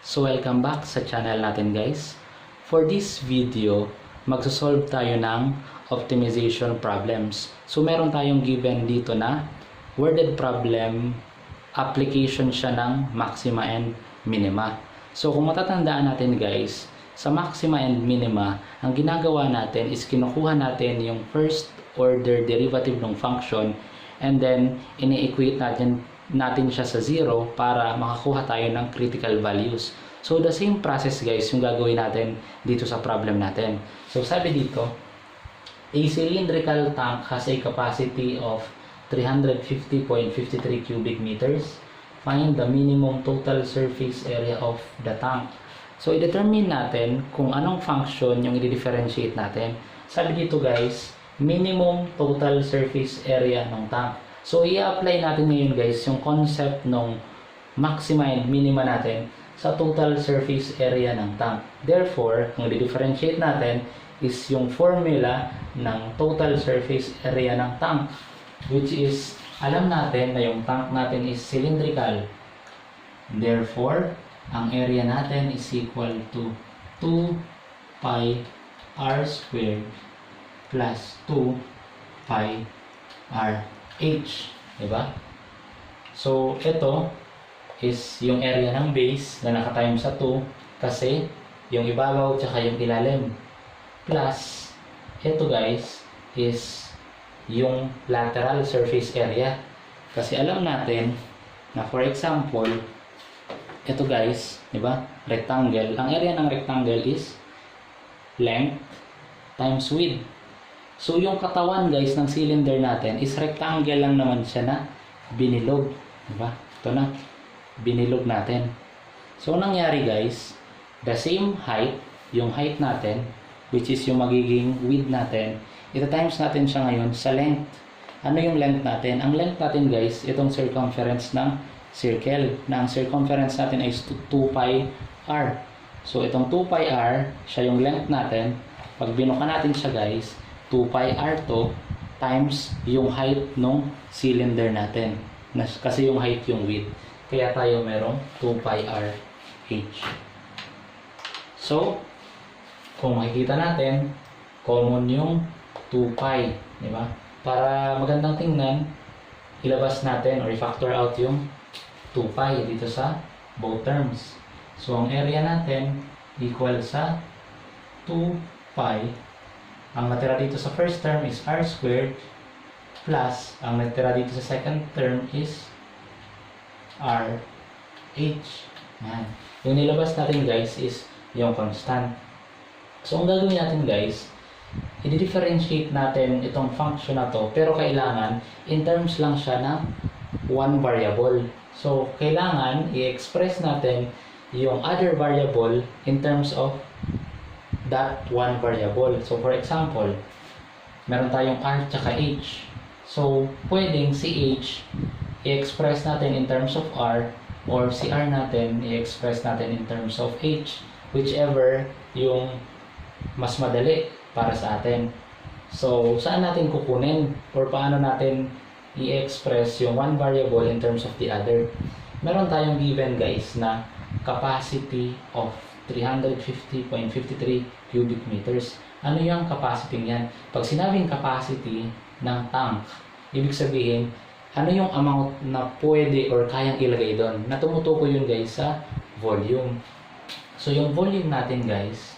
So welcome back sa channel natin guys. For this video, magsosolve tayo ng optimization problems. So meron tayong given dito na worded problem, application siya ng maxima and minima. So kung matatandaan natin guys, sa maxima and minima, ang ginagawa natin is kinukuha natin yung first order derivative ng function and then ini-equate natin siya sa 0 para makakuha tayo ng critical values. So the same process guys yung gagawin natin dito sa problem natin. So sabi dito, a cylindrical tank has a capacity of 350.53 cubic meters. Find the minimum total surface area of the tank. So i-determine natin kung anong function yung i-differentiate natin. Sabi dito guys, minimum total surface area ng tank. So i-apply natin ngayon guys yung concept ng maxima and minima natin sa total surface area ng tank. Therefore, ang i-differentiate natin is yung formula ng total surface area ng tank, which is, alam natin na yung tank natin is cylindrical. Therefore, ang area natin is equal to 2 pi r squared plus 2 pi r h. Diba? So, ito is yung area ng base na nakatimes sa 2 kasi yung ibabaw tsaka yung ilalim. Plus, ito guys is yung lateral surface area. Kasi alam natin na for example, ito guys, di ba? Rectangle. Ang area ng rectangle is length times width. So yung katawan guys ng cylinder natin is rectangle lang naman siya na binilog. Di ba? Ito na. Binilog natin. So nangyari guys, the same height, yung height natin, which is yung magiging width natin, ito times natin siya ngayon sa length. Ano yung length natin? Ang length natin guys, itong circumference ng circle. Na ang circumference natin ay 2 pi r. So itong 2 pi r, siya yung length natin. Pag binuka natin siya guys, 2 pi r to times yung height ng cylinder natin. Kasi yung height yung width. Kaya tayo merong 2 pi r h. So, kung makikita natin, common yung 2 pi, di ba? Para magandang tingnan, ilabas natin or i-factor out yung 2 pi dito sa both terms. So, ang area natin equal sa 2 pi. Ang natira dito sa first term is r squared plus ang natira dito sa second term is r h. Yan. Yung nilabas natin guys is yung constant. So ang gagawin natin guys, i-differentiate natin itong function na to, pero kailangan in terms lang siya ng one variable. So kailangan i-express natin yung other variable in terms of that one variable. So for example, meron tayong r tsaka h. So pwedeng si h i-express natin in terms of r or si r natin i-express natin in terms of h, whichever yung mas madali para sa atin. So saan natin kukunin or paano natin i-express yung one variable in terms of the other? Meron tayong given guys na capacity of 350.53 cubic meters. Ano yung capacity niyan? Pag sinabing capacity ng tank, ibig sabihin ano yung amount na pwede or kayang ilagay doon. Na tumutukoy yun guys sa volume. So yung volume natin guys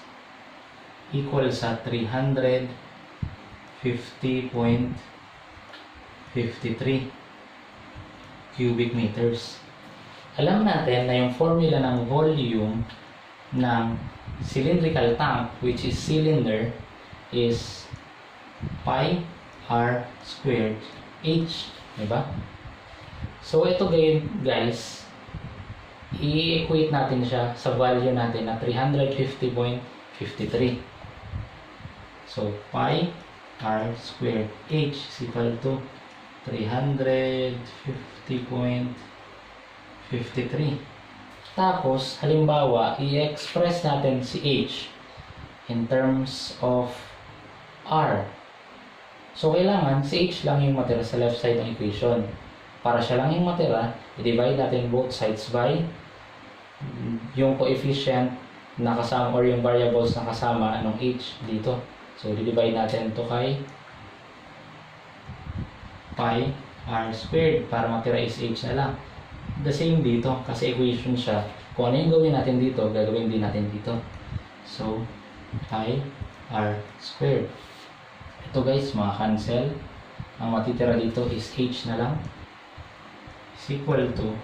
equal sa 350.53 cubic meters. Alam natin na yung formula ng volume ng cylindrical tank, which is cylinder, is pi r squared h. Diba? So ito guys, i-equate natin siya sa value natin na 350.53. So pi r squared h is equal to 350.53. Tapos halimbawa, i-express natin si h in terms of r. So, kailangan si h lang yung matira sa left side ng equation. Para siya lang yung matira, i-divide natin both sides by yung coefficient na kasama or yung variables na kasama ng h dito. So, di-divide natin to kay pi r squared para matira is h na lang. The same dito kasi equation siya. Kung ano yung gawin natin dito, gagawin din natin dito. So, pi r squared. Ito guys, mga cancel. Ang matitira dito is h na lang. Is equal to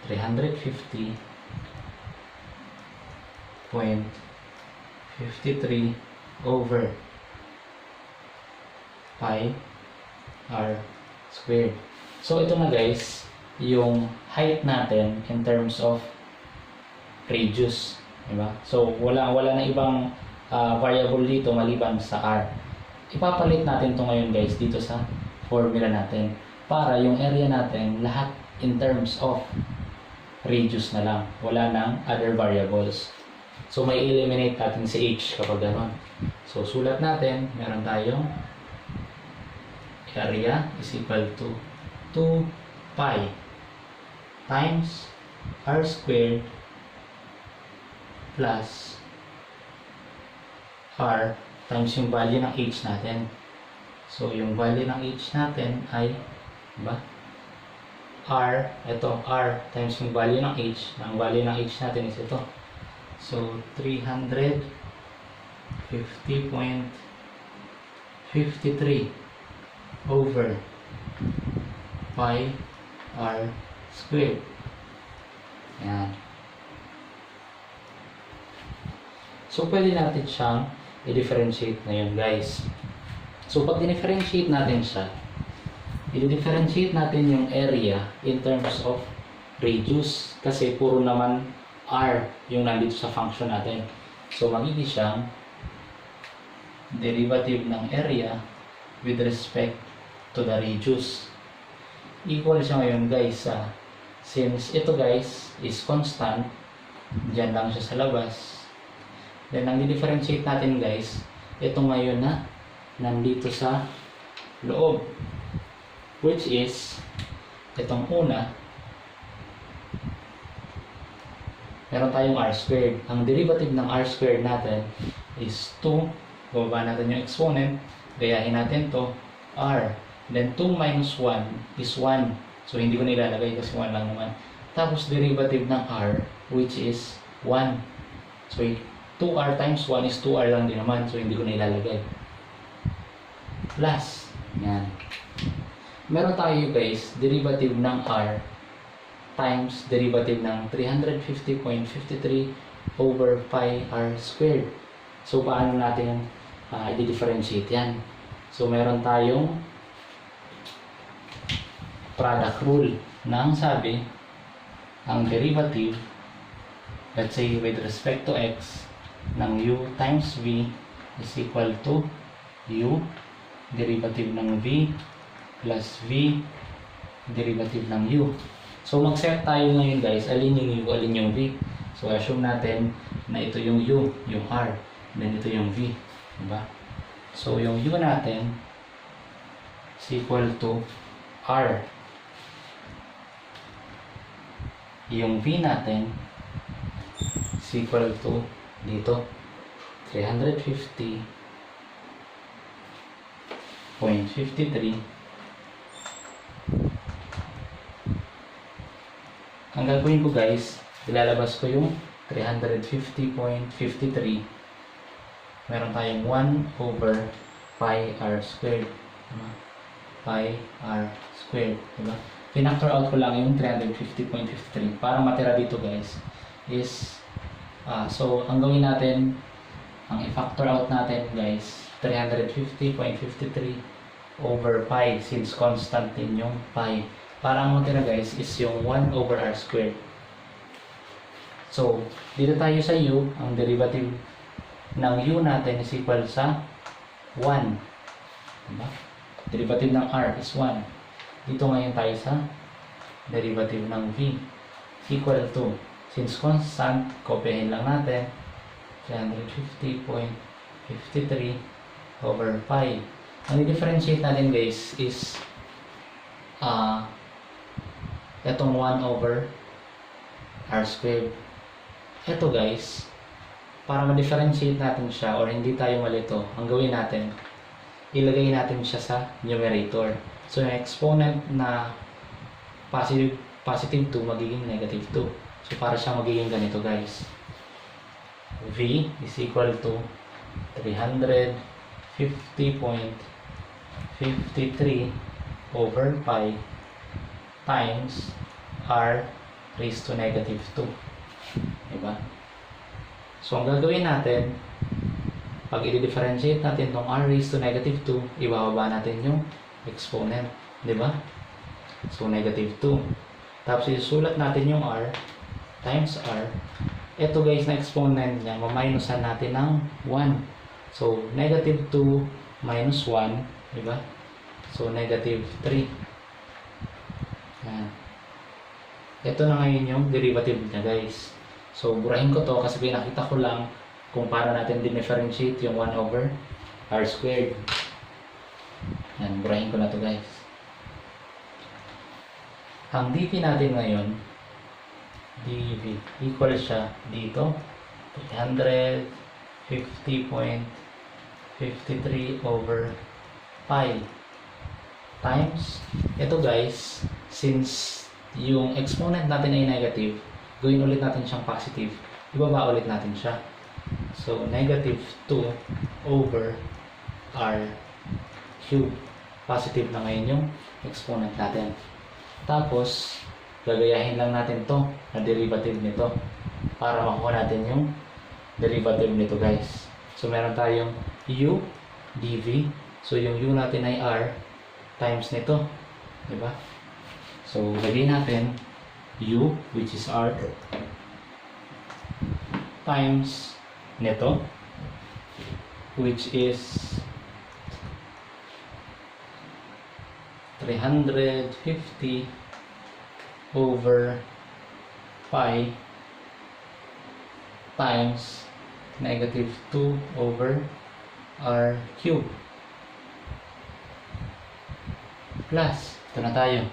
350.53 over pi r squared. So, ito na guys, yung height natin in terms of radius. Diba? So, wala na ibang variable dito maliban sa r. Ipapalit natin to ngayon guys dito sa formula natin para yung area natin lahat in terms of radius na lang. Wala nang other variables. So, may eliminate natin si h kapag gano'n. So, sulat natin, meron tayong area is equal to 2 pi times r squared plus r times yung value ng h natin. So, yung value ng h natin ay, diba? R, ito, R times yung value ng h. Ang value ng h natin is ito. So, 350.53 over pi r squared. Yan. So, pwede natin siyang i-differentiate ngayon guys. So, pag i-differentiate natin siya, i-differentiate natin yung area in terms of radius kasi puro naman r yung nandito sa function natin. So, magiging siyang derivative ng area with respect to the radius. Equal siya ngayon guys since ito guys is constant, dyan lang siya sa labas. Then, ang i-differentiate natin guys, ito ngayon na nandito sa loob. Which is, itong una, meron tayong r squared. Ang derivative ng r squared natin is 2. Bababa natin yung exponent. Gayahin natin to r. Then, 2 minus 1 is 1. So, hindi ko nilalagay kasi 1 lang naman. Tapos, derivative ng r, which is 1. So, 2r times 1 is 2r lang din naman. So, hindi ko nilalagay. Plus, yan. Meron tayo guys, derivative ng r times derivative ng 350.53 over pi r squared. So, paano natin i-differentiate yan? So, meron tayong product rule na ang sabi, ang derivative, let's say with respect to x, ng u times v is equal to u, derivative ng v, plus v, derivative ng u. So, mag-set tayo ngayon guys, alin yung u, alin yung v. So, assume natin na ito yung u, yung r, then ito yung v. Diba? So, yung u natin is equal to r. Yung v natin is equal to dito, 350.53. Ang gagawin ko guys, ilalabas ko yung 350.53. Meron tayong 1 over pi r squared. Pi r squared. Diba? Pinactor out ko lang yung 350.53. Para matira dito guys, is, so ang gawin natin, ang i-factor out natin guys, 350.53 over pi, since constant din yung pi. Para ang matira guys is yung 1 over r squared. So, dito tayo sa u, ang derivative ng u natin is equal sa 1. Diba? Derivative ng r is 1. Dito ngayon tayo sa derivative ng v is equal to, since constant, kopyahin lang natin, 350.53 over pi. Ang i-differentiate natin guys is itong 1 over r squared. Ito guys, para ma-differentiate natin siya or hindi tayo malito, ang gawin natin, ilagay natin siya sa numerator. So, yung exponent na positive 2 magiging negative 2. So, para siya magiging ganito guys. V is equal to 350.53 over pi times r raised to negative 2. Diba? So, ang gagawin natin, pag i-differentiate natin itong r raised to negative 2, ibababa natin yung exponent. Diba? So, negative 2. Tapos, isusulat natin yung r times r. Ito guys na exponent niya, maminusan natin ng 1. So, negative 2 minus 1. Diba? So, negative 3. Yan. Ito na ngayon yung derivative niya guys. So, burahin ko to kasi pinakita ko lang kung paano natin din-differentiate yung 1 over r squared. Yan, burahin ko na to guys. Ang dp natin ngayon, dv equal siya dito, 350.53 over pi times, ito guys, since yung exponent natin ay negative, gawin ulit natin siyang positive, ibaba ulit natin siya. So, negative 2 over r cube. Positive na ngayon yung exponent natin. Tapos, gagayahin lang natin to na derivative nito para makuha natin yung derivative nito guys. So, meron tayong u dv. So, yung u natin ay r times nito. Diba? So, lagay natin u, which is r, times nito, which is 350 over pi times negative 2 over r cube plus, ito na tayo,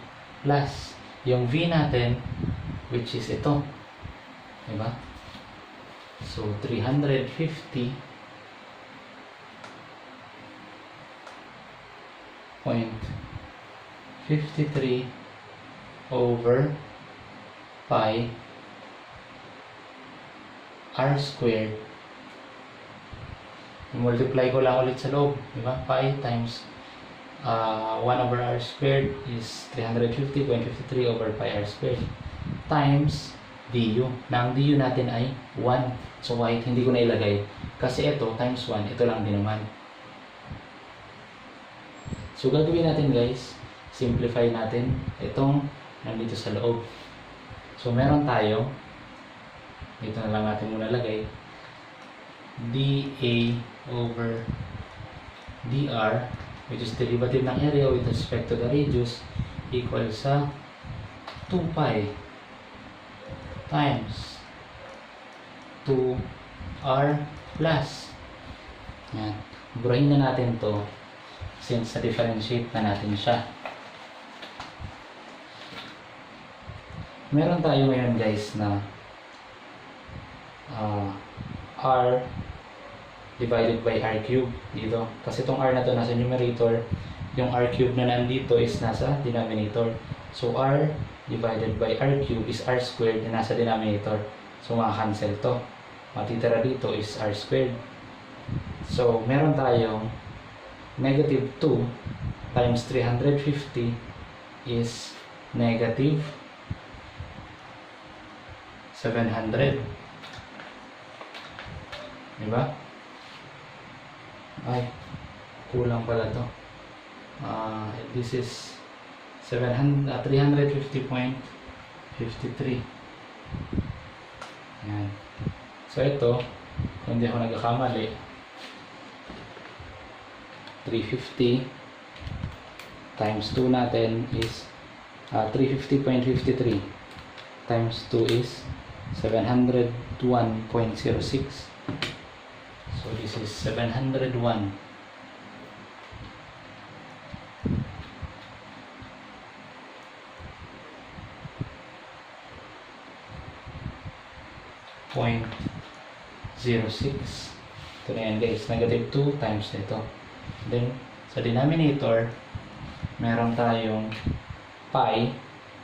plus yung v natin, which is ito, diba? So 350.53 over pi r squared. I-multiply ko lang ulit sa loob, diba? Pi times 1 over r squared is 350.53 over pi r squared times du. Na ang du natin ay 1. So, kahit hindi ko na ilagay, kasi ito times 1, ito lang din naman. So, gagawin natin guys, simplify natin itong nandito sa loob. So, meron tayo, dito na lang natin muna lagay, dA over dr, which is derivative ng area with respect to the radius, equal sa 2 pi times 2r plus. Yan. Burahin na natin to since na-differentiate na natin siya. Meron tayo ngayon guys na r divided by r cube dito. Kasi itong r na to nasa numerator, yung r cube na nandito is nasa denominator. So r divided by r cube is r squared na nasa denominator. So maka-cancel to. Matitira dito is r squared. So meron tayong negative 2 times 350 is negative 700. Diba? Ay, kulang pala to. This is 350.53. Yan. So ito, kung hindi ako nagkakamali, 350 times 2 natin is 350.53 times 2 is 701.06. So this is 701. Ito na yan guys, negative 2 times nito. Then, sa denominator, meron tayong pi.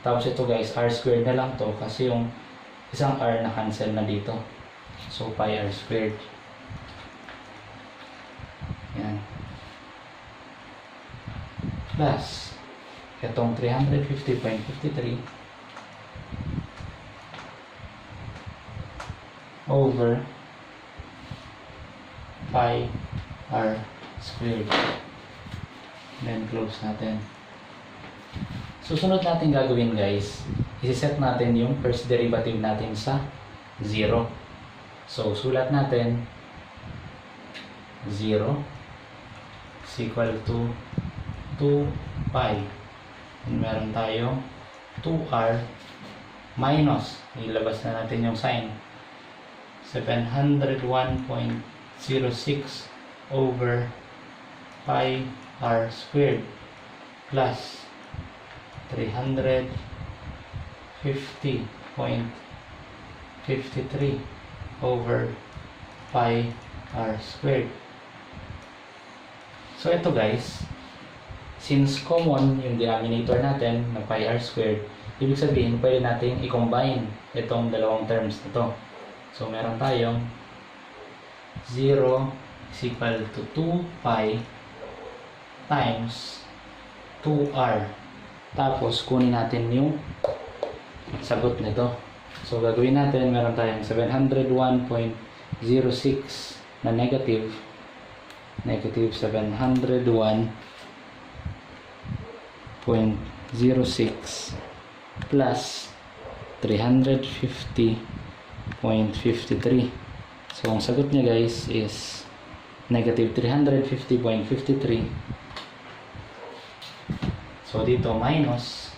Tapos ito guys, r squared na lang to kasi yung isang r na cancel na dito. So, pi r squared. Yan. Plus, itong 350.53 over pi r squared. Then close natin. Susunod natin gagawin guys, isi-set natin yung first derivative natin sa 0. So sulat natin 0 is equal to 2 pi. And meron tayong 2r minus, ilabas na natin yung sign, 701.06 over pi r squared plus 350.53 over pi r squared. So ito guys, since common yung denominator natin na pi r squared, ibig sabihin pwede natin i-combine itong dalawang terms na to. So meron tayong 0 is equal to 2 pi times 2r. Tapos kunin natin yung sagot nito. So gagawin natin, meron tayong 701.06 na negative 701.06 plus 350.53. So ang sagot niya guys is negative 350.53. So dito minus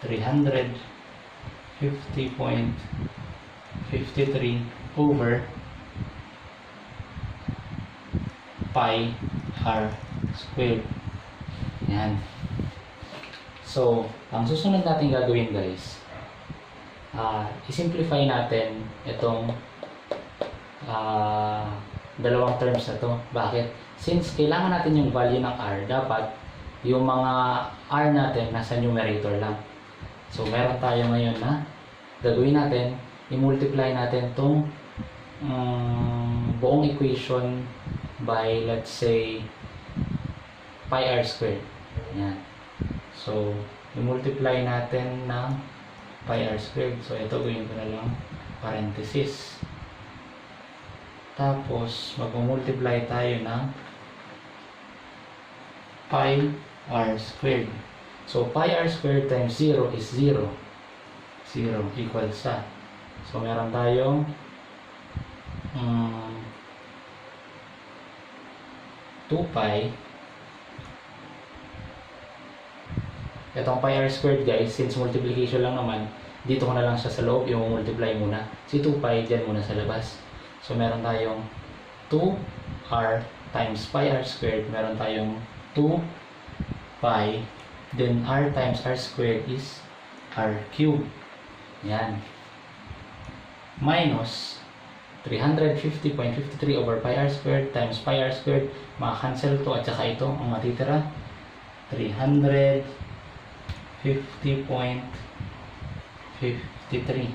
350.53 over pi r squared. Yan. So ang susunod natin gagawin guys, i-simplify natin itong dalawang terms na to. Bakit? Since kailangan natin yung value ng r, dapat yung mga r natin nasa numerator lang. So meron tayo ngayon na gagawin natin, i-multiply natin itong buong equation by, let's say, pi r squared. Yan. So i-multiply natin ng pi r squared. So ito gawin ko na lang parenthesis. Tapos mag-multiply tayo ng pi r squared. So pi r squared times 0 is 0. 0 equals sa. So meron tayong 2 pi. Itong pi r squared guys, since multiplication lang naman, dito ko na lang siya sa loob, yung multiply muna. Si 2 pi dyan muna sa labas. So meron tayong 2r times pi r squared, meron tayong 2 pi, then r times r squared is r cubed. Yan. Minus 350.53 over pi r squared times pi r squared, maka-cancel to at saka ito, ang matitira 350.53.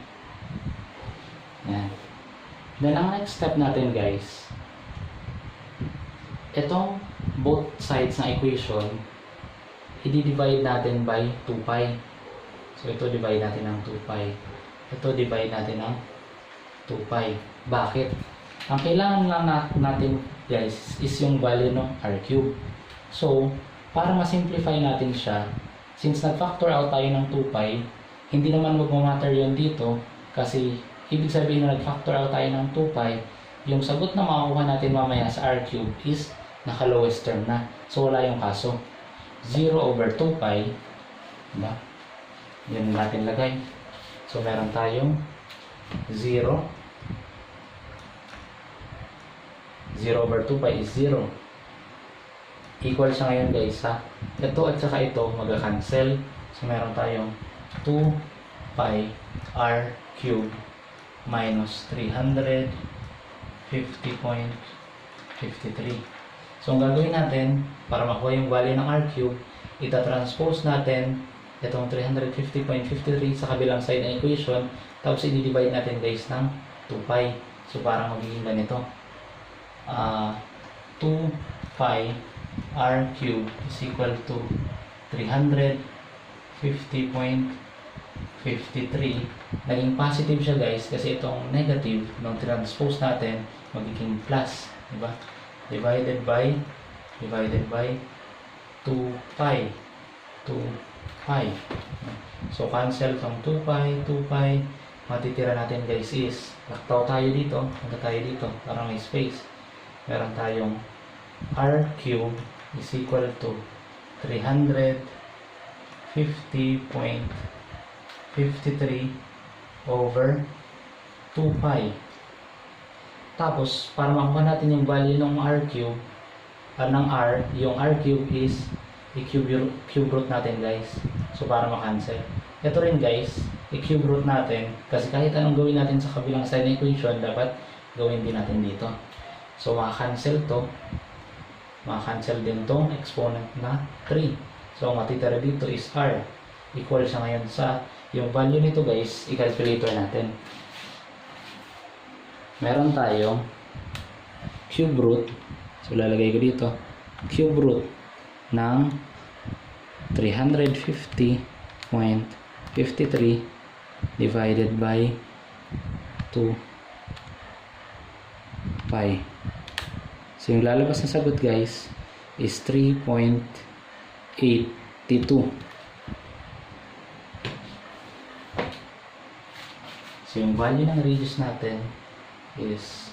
Yan. Then ang next step natin guys, itong both sides ng equation, i-divide natin by 2 pi. So ito divide natin ng 2 pi. Ito divide natin ng 2 pi. Bakit? Ang kailangan lang natin guys is yung value ng r cube. So para ma-simplify natin siya, since nag-factor out tayo ng 2 pi, hindi naman mag-matter yun dito kasi ibig sabihin na nag-factor out tayo ng 2 pi, yung sagot na makakuha natin mamaya sa r cube is naka-lowest term na. So wala yung kaso. 0 over 2 pi, diba? Yun natin lagay. So meron tayong 0. 0 over 2 pi is 0. Equal siya ngayon guys ha. Ito at saka ito mag-cancel. So meron tayong 2 pi r cube minus 350.53. So, ang gagawin natin, para makuha yung value ng r cube, ita-transpose natin itong 350.53 sa kabilang side ng equation, tapos i-divide natin guys ng 2 pi. So, parang magiging ganito. 2 pi r cube is equal to 350.53. Naging positive siya guys, kasi itong negative, nung transpose natin, magiging plus. Diba? Divided by 2 pi. So, cancel itong 2 pi. Matitira natin guys is, laktaw tayo dito, punta tayo dito, para may space. Meron tayong r cube is equal to 350.53 over 2 pi. Tapos, para makuha natin yung value ng r cube, ng r, yung r cube is i-cube root natin guys. So, para makancel. Ito rin guys, i-cube root natin, kasi kahit anong gawin natin sa kabilang side ng equation, dapat gawin din natin dito. So, makacancel to. Makacancel din tong exponent na 3. So, ang matitira dito is r. Equal siya ngayon sa, yung value nito guys, i-calculator natin. Meron tayong cube root. So, lalagay ko dito. Cube root ng 350.53 divided by 2 pi. So, yung lalabas na sagot guys is 3.82. So, yung value ng radius natin is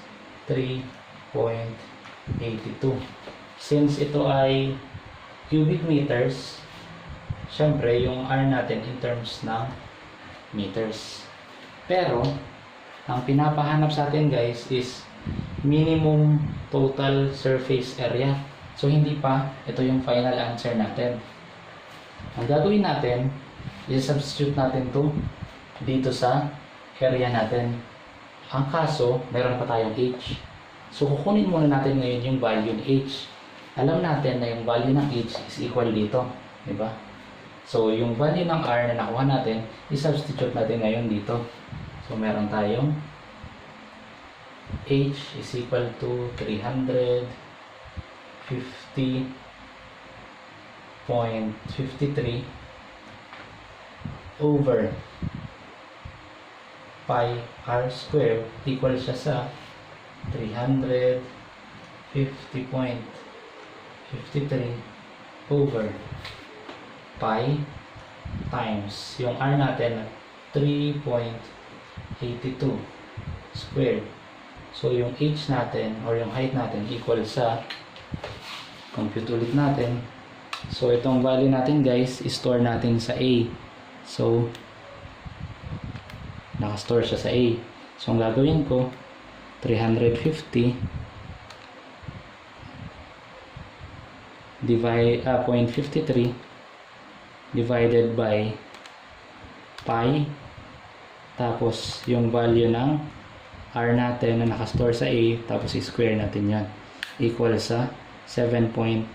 3.82. Since ito ay cubic meters, syempre yung r natin in terms ng meters. Pero, ang pinapahanap sa atin guys is minimum total surface area. So, hindi pa ito yung final answer natin. Ang gagawin natin, i-substitute natin to dito sa area natin. Ang kaso, meron pa tayong h. So, kukunin muna natin ngayon yung value ng h. Alam natin na yung value ng h is equal dito. Diba? So, yung value ng r na nakuha natin, i-substitute natin ngayon dito. So, meron tayong h is equal to 350.53 over pi r square, equal siya sa 350.53 over pi times yung r natin 3.82 squared. So yung h natin or yung height natin equal sa, compute ulit natin. So itong value natin guys, store natin sa a. So nakastore siya sa a. So ang gagawin ko, 350 divide 0.53 divided by pi, tapos yung value ng r natin na nakastore sa a, tapos i-square natin yan, equal sa 7.64.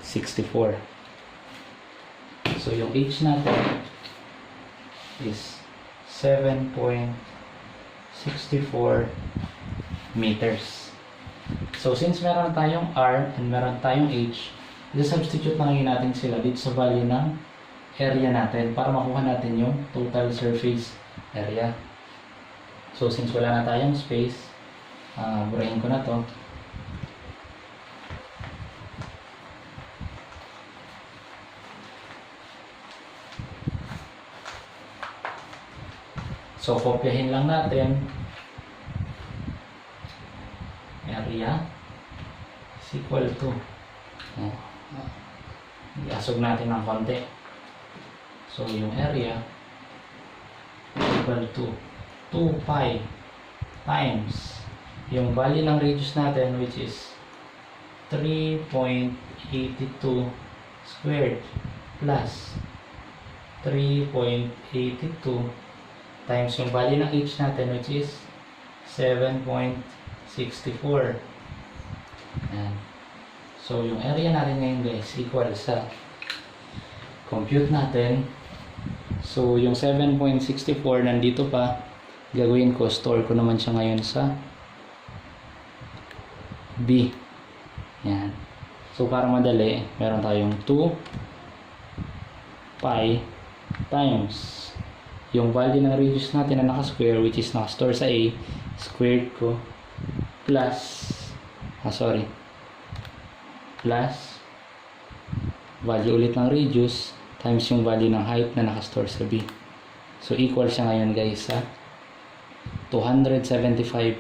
So yung h natin is 7.64 meters. So since meron tayong r and meron tayong h, i-substitute na ngayon natin sila dito sa value ng area natin para makuha natin yung total surface area. So since wala na tayong space, burahin ko na to. So kopyahin lang natin area is equal to, iasog natin ng konti. So yung area equal to 2 pi times yung value ng radius natin, which is 3.82 squared plus 3.82 times yung value ng h natin, which is 7.64. Ayan. So, yung area natin ngayon guys, equal sa compute natin. So, yung 7.64 nandito pa. Gagawin ko, store ko naman siya ngayon sa B. Yan. So, para madali, meron tayong 2 pi times yung value ng radius natin na naka-square, which is naka-store sa A, squared ko, plus plus value ulit ng radius times yung value ng height na naka-store sa B. So, equal siya ngayon guys sa 275.21.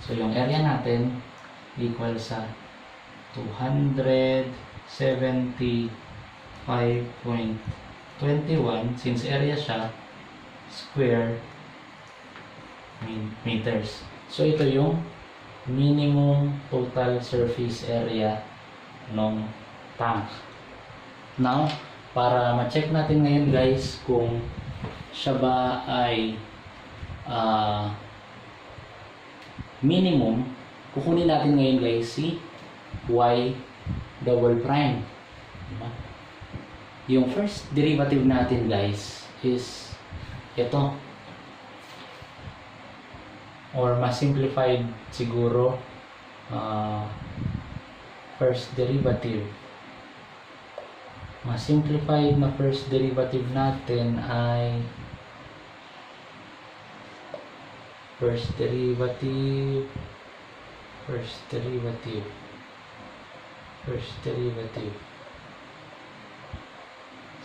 So, yung area natin equal sa 275.21 since area siya square meters. So, ito yung minimum total surface area ng tank. Now, para ma-check natin ngayon guys kung siya ba ay minimum, kukunin natin ngayon guys si y double prime. Diba? Yung first derivative natin guys is ito, or mas simplified siguro, first derivative. Mas simplified na first derivative natin ay first derivative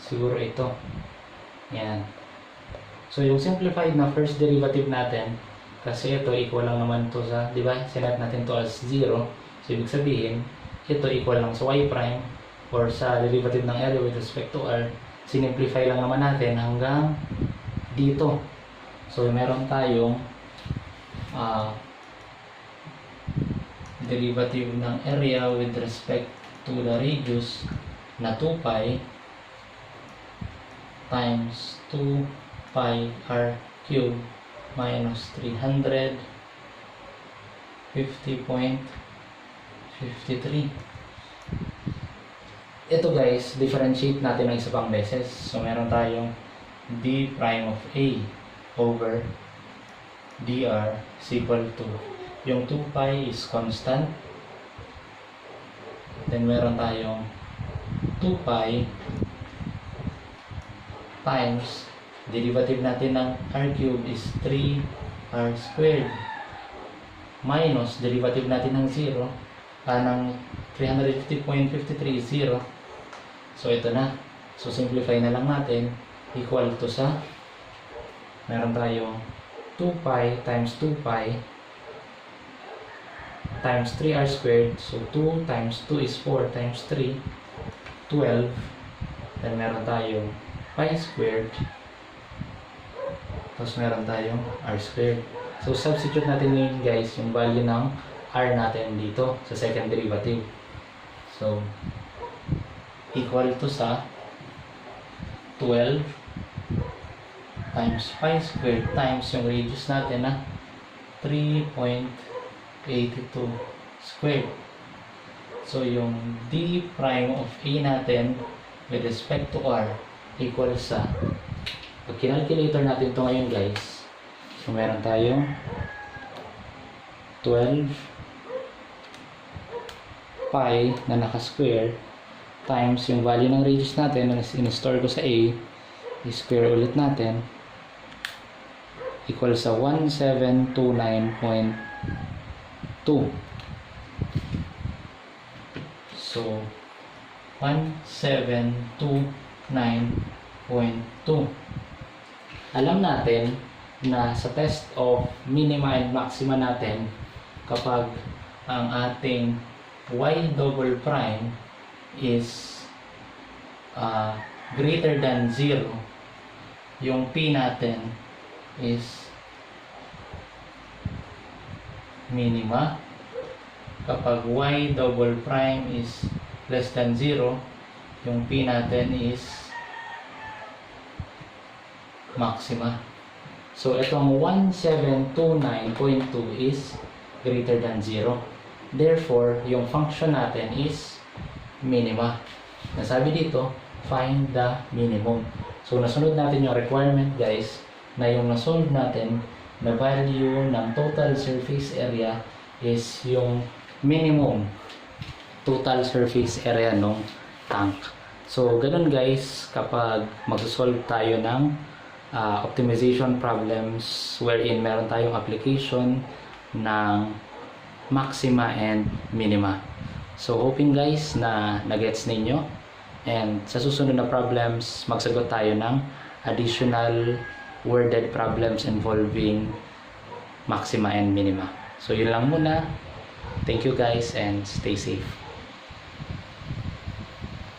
siguro ito. Yan. So yung simplified na first derivative natin, kasi ito equal lang naman to sa, di ba? Sinet natin to as 0. So ibig sabihin, ito equal lang sa y prime or sa derivative ng area with respect to r. Sinimplify lang naman natin hanggang dito. So meron tayong derivative ng area with respect to the radius na 2 pi times 2 pi r cube minus 350.53. Ito guys, differentiate natin ng isa pang beses. So meron tayong d prime of a over dr is equal to, yung 2 pi is constant, then meron tayong 2 pi times derivative natin ng r cube is 3r squared minus derivative natin ng 0 ng 350.53 is 0. So ito na, so simplify na lang natin, equal to sa, meron tayong 2 pi times 2 pi times 3r squared. So 2 times 2 is 4 times 3, 12. Then meron tayong pi squared, tapos meron tayong r squared. So substitute natin ngayon guys yung value ng r natin dito sa second derivative. So equal to sa 12 times pi squared times yung radius natin na 3.82 squared. So yung d prime of a natin with respect to r equal sa, pag kinalculator natin ito ngayon guys, so meron tayong 12 pi na naka-square times yung value ng radius natin na in-store ko sa a, i-square ulit natin, equal sa 1729.2. So 1729.2. Alam natin na sa test of minima and maxima natin, kapag ang ating y double prime is greater than 0, yung p natin is minima. Kapag y double prime is less than 0, yung p natin is maxima. So, itong 1729.2 is greater than 0. Therefore, yung function natin is minima. Nasabi dito, find the minimum. So, nasunod natin yung requirement guys, na yung nasolve natin na value ng total surface area is yung minimum total surface area ng tank. So, ganun guys, kapag magsosolve tayo ng optimization problems wherein meron tayong application ng maxima and minima. So, hoping guys na nagets ninyo, and sa susunod na problems, magsagot tayo ng additional worded problems involving maxima and minima. So, yun lang muna. Thank you guys and stay safe.